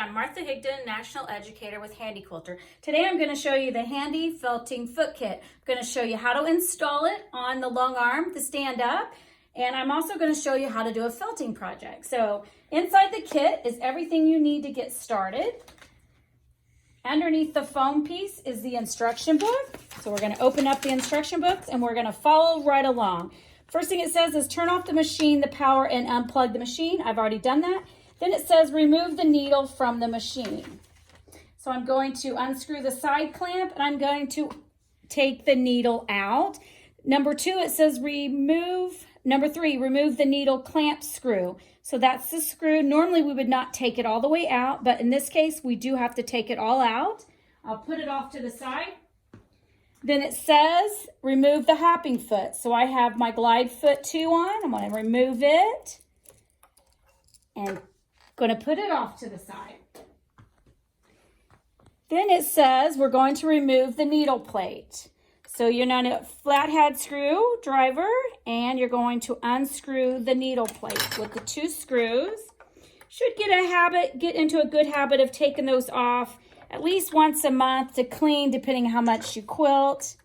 I'm Martha Higdon, National Educator with Handi Quilter. Today I'm going to show you the Handi Felting Foot Kit. I'm going to show you how to install it on the long arm, the stand up, and I'm also going to show you how to do a felting project. So inside the kit is everything you need to get started. Underneath the foam piece is the instruction book. So we're going to open up the instruction books and we're going to follow right along. First thing it says is turn off the machine, the power, and unplug the machine. I've already done that. Then it says remove the needle from the machine. So I'm going to unscrew the side clamp and I'm going to take the needle out. Number 2, it says number 3, remove the needle clamp screw. So that's the screw. Normally we would not take it all the way out, but in this case we do have to take it all out. I'll put it off to the side. Then it says remove the hopping foot. So I have my glide foot 2 on. I'm going to remove it and going to put it off to the side. Then it says we're going to remove the needle plate. So you're going to flathead screwdriver and you're going to unscrew the needle plate with the 2 screws. Should get into a good habit of taking those off at least once a month to clean, depending on how much you quilt.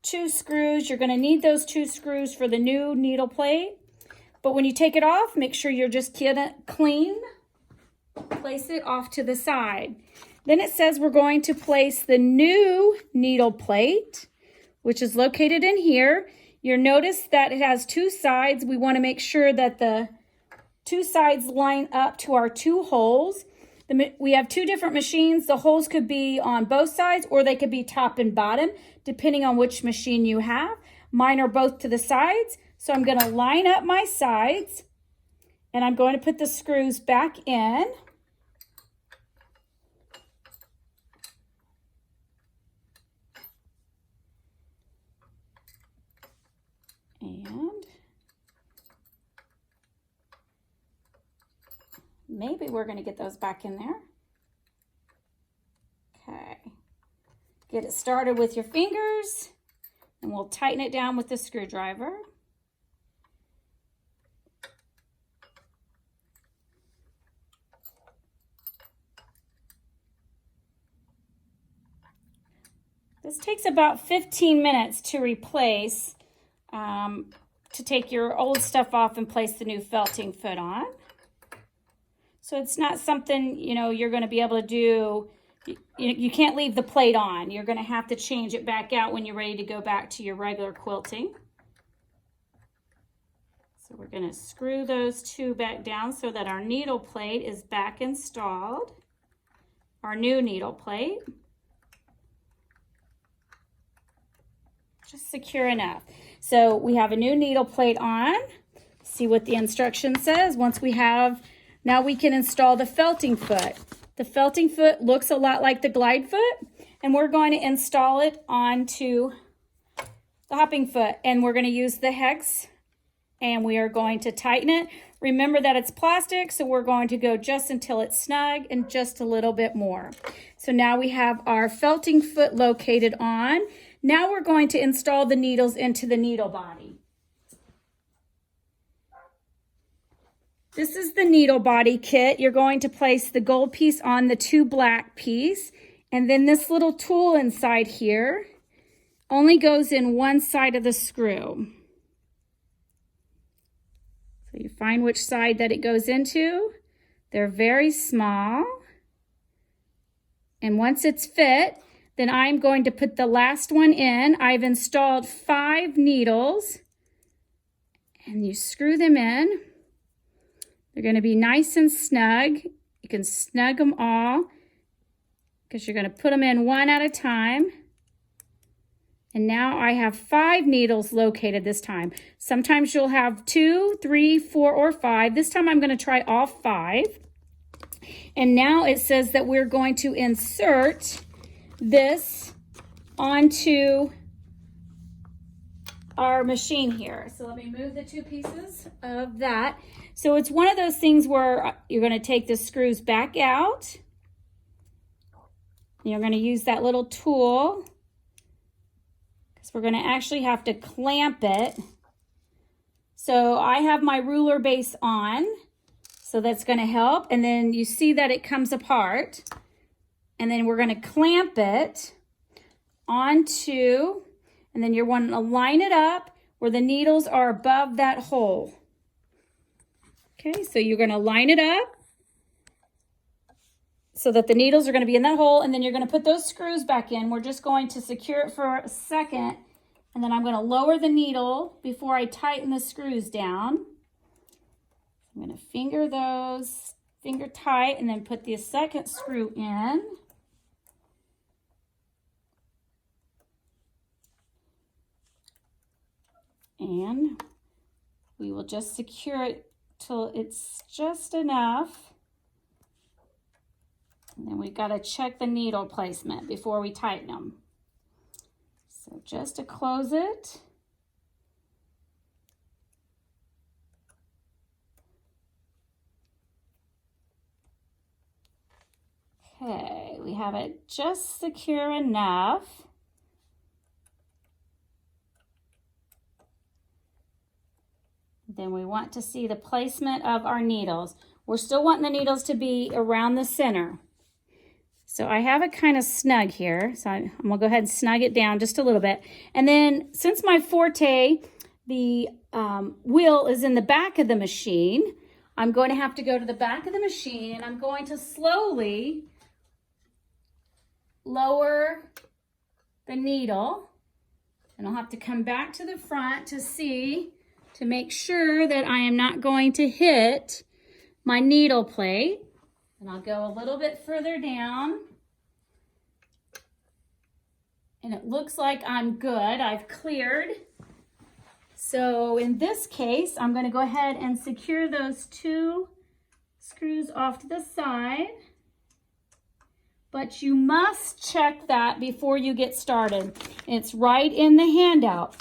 2 screws. You're going to need those 2 screws for the new needle plate. But when you take it off, make sure you're just clean. Place it off to the side. Then it says we're going to place the new needle plate, which is located in here. You'll notice that it has 2 sides. We want to make sure that the 2 sides line up to our 2 holes. We have 2 different machines. The holes could be on both sides or they could be top and bottom, depending on which machine you have. Mine are both to the sides. So I'm going to line up my sides and I'm going to put the screws back in. And maybe we're going to get those back in there. Okay. Get it started with your fingers and we'll tighten it down with the screwdriver. This takes about 15 minutes to replace, to take your old stuff off and place the new felting foot on. So it's not something, you're going to be able to do. You can't leave the plate on. You're going to have to change it back out when you're ready to go back to your regular quilting. So we're going to screw those 2 back down so that our needle plate is back installed. Our new needle plate. Just secure enough. So we have a new needle plate on. See what the instruction says. Now we can install the felting foot. The felting foot looks a lot like the glide foot, and we're going to install it onto the hopping foot. And we're going to use the hex, and we are going to tighten it. Remember that it's plastic, so we're going to go just until it's snug and just a little bit more. So now we have our felting foot located on. Now we're going to install the needles into the needle body. This is the needle body kit. You're going to place the gold piece on the 2 black piece. And then this little tool inside here only goes in one side of the screw. So you find which side that it goes into. They're very small. And once it's fit, then I'm going to put the last one in. I've installed 5 needles and you screw them in. They're going to be nice and snug. You can snug them all because you're going to put them in one at a time. And now I have 5 needles located this time. Sometimes you'll have 2, 3, 4, or 5. This time I'm going to try all 5. And now it says that we're going to insert this onto our machine here. So let me move the 2 pieces of that. So it's one of those things where you're going to take the screws back out. You're going to use that little tool because we're going to actually have to clamp it. So I have my ruler base on. So that's going to help. And then you see that it comes apart. And then we're going to clamp it onto, and then you're wanting to line it up where the needles are above that hole. Okay, so you're going to line it up so that the needles are going to be in that hole, and then you're going to put those screws back in. We're just going to secure it for a second, and then I'm going to lower the needle before I tighten the screws down. I'm going to finger those, finger tight, and then put the second screw in. And we will just secure it till it's just enough. And then we've got to check the needle placement before we tighten them. So just to close it. Okay, we have it just secure enough. Then we want to see the placement of our needles. We're still wanting the needles to be around the center. So I have it kind of snug here. So I'm gonna go ahead and snug it down just a little bit. And then since my Forte, the wheel is in the back of the machine, I'm going to have to go to the back of the machine and I'm going to slowly lower the needle. And I'll have to come back to the front to make sure that I am not going to hit my needle plate. And I'll go a little bit further down. And it looks like I'm good. I've cleared. So in this case, I'm going to go ahead and secure those two screws off to the side. But you must check that before you get started. It's right in the handout.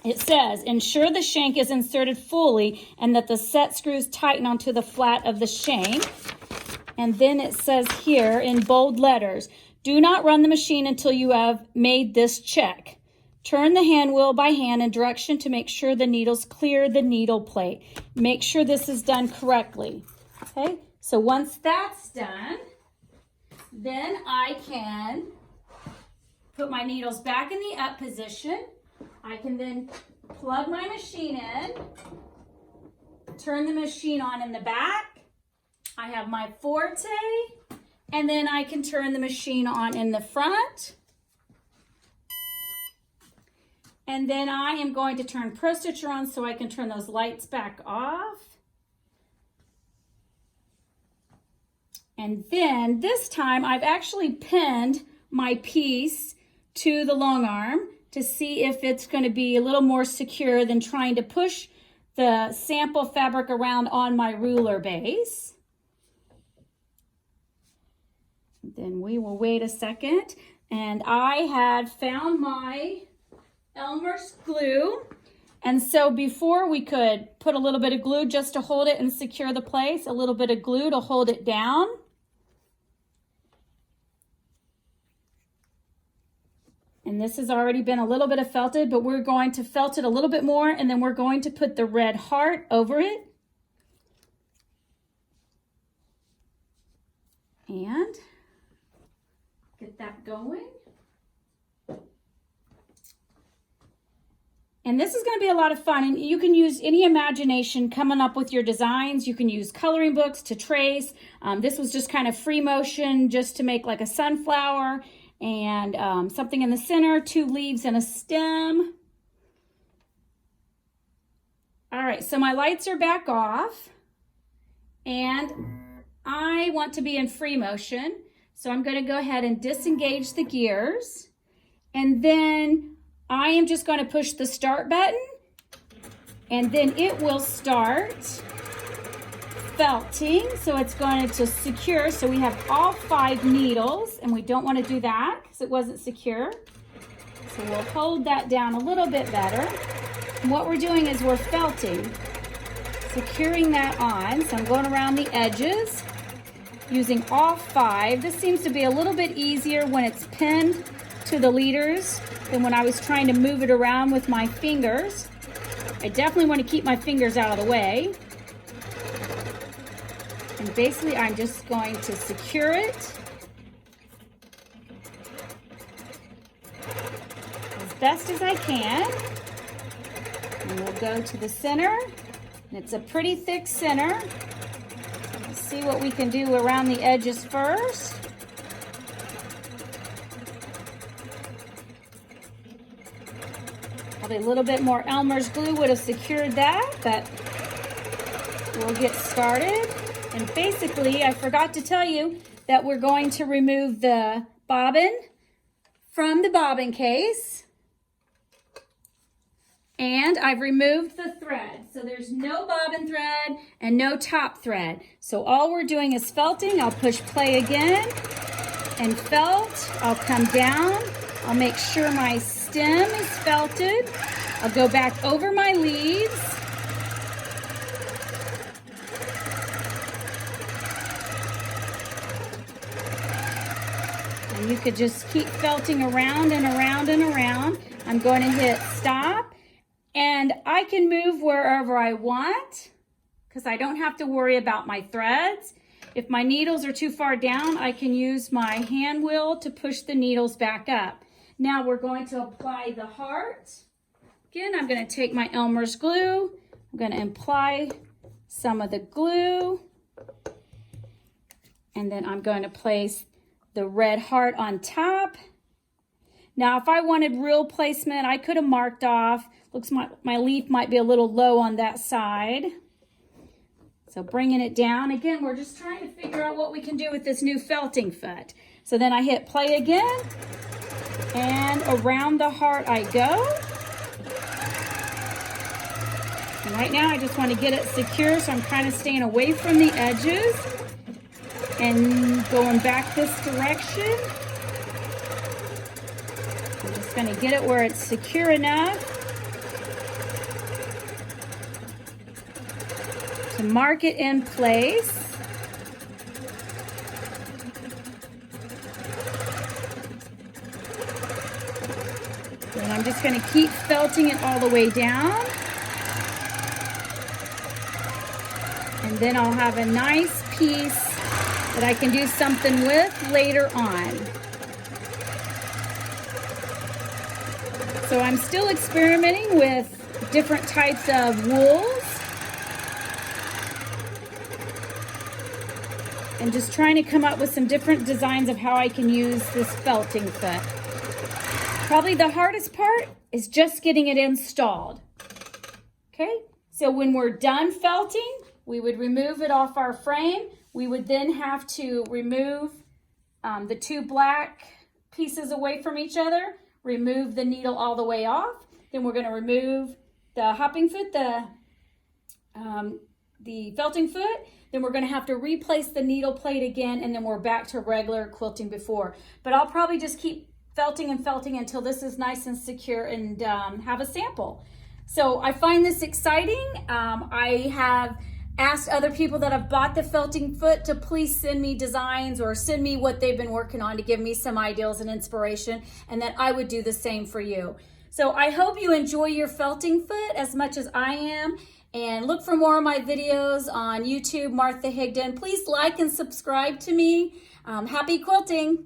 It says, ensure the shank is inserted fully and that the set screws tighten onto the flat of the shank. And then it says here in bold letters, do not run the machine until you have made this check. Turn the hand wheel by hand in direction to make sure the needles clear the needle plate. Make sure this is done correctly. Okay, so once that's done, then I can put my needles back in the up position. I can then plug my machine in, turn the machine on in the back. I have my Forte, and then I can turn the machine on in the front. And then I am going to turn Pro Stitcher on so I can turn those lights back off. And then this time I've actually pinned my piece to the long arm to see if it's going to be a little more secure than trying to push the sample fabric around on my ruler base. Then we will wait a second. And I had found my Elmer's glue. And so before we could put a little bit of glue just to hold it and secure the place, a little bit of glue to hold it down. And this has already been a little bit of felted, but we're going to felt it a little bit more, and then we're going to put the red heart over it. And get that going. And this is going to be a lot of fun, and you can use any imagination coming up with your designs. You can use coloring books to trace. This was just kind of free motion just to make like a sunflower and something in the center, 2 leaves and a stem. All right, so my lights are back off and I want to be in free motion. So I'm going to go ahead and disengage the gears, and then I am just going to push the start button, and then it will start felting. So it's going to secure. So we have all 5 needles, and we don't want to do that because it wasn't secure. So we'll hold that down a little bit better. And what we're doing is we're felting, securing that on. So I'm going around the edges using all 5. This seems to be a little bit easier when it's pinned to the leaders than when I was trying to move it around with my fingers. I definitely want to keep my fingers out of the way. And basically I'm just going to secure it as best as I can. And we'll go to the center. And it's a pretty thick center. Let's see what we can do around the edges first. Probably a little bit more Elmer's glue would have secured that, but we'll get started. And basically, I forgot to tell you that we're going to remove the bobbin from the bobbin case. And I've removed the thread. So there's no bobbin thread and no top thread. So all we're doing is felting. I'll push play again and felt. I'll come down. I'll make sure my stem is felted. I'll go back over my leaves. And you could just keep felting around and around and around. I'm going to hit stop. And I can move wherever I want because I don't have to worry about my threads. If my needles are too far down, I can use my hand wheel to push the needles back up. Now we're going to apply the heart. Again, I'm going to take my Elmer's glue. I'm going to apply some of the glue. And then I'm going to place the red heart on top. Now, if I wanted real placement, I could have marked off. Looks like my leaf might be a little low on that side. So bringing it down. Again, we're just trying to figure out what we can do with this new felting foot. So then I hit play again. And around the heart I go. And right now I just want to get it secure, so I'm kind of staying away from the edges and going back this direction. I'm just going to get it where it's secure enough to mark it in place. And I'm just going to keep felting it all the way down. And then I'll have a nice piece that I can do something with later on. So I'm still experimenting with different types of wools. And just trying to come up with some different designs of how I can use this felting foot. Probably the hardest part is just getting it installed. Okay, so when we're done felting, we would remove it off our frame. We would then have to remove the two black pieces away from each other, remove the needle all the way off. Then we're going to remove the hopping foot, the felting foot. Then we're going to have to replace the needle plate again, and then we're back to regular quilting before. But I'll probably just keep felting and felting until this is nice and secure and have a sample. So I find this exciting. I have asked other people that have bought the felting foot to please send me designs or send me what they've been working on to give me some ideas and inspiration, and that I would do the same for you. So I hope you enjoy your felting foot as much as I am, and look for more of my videos on YouTube, Martha Higdon. Please like and subscribe to me. Happy quilting!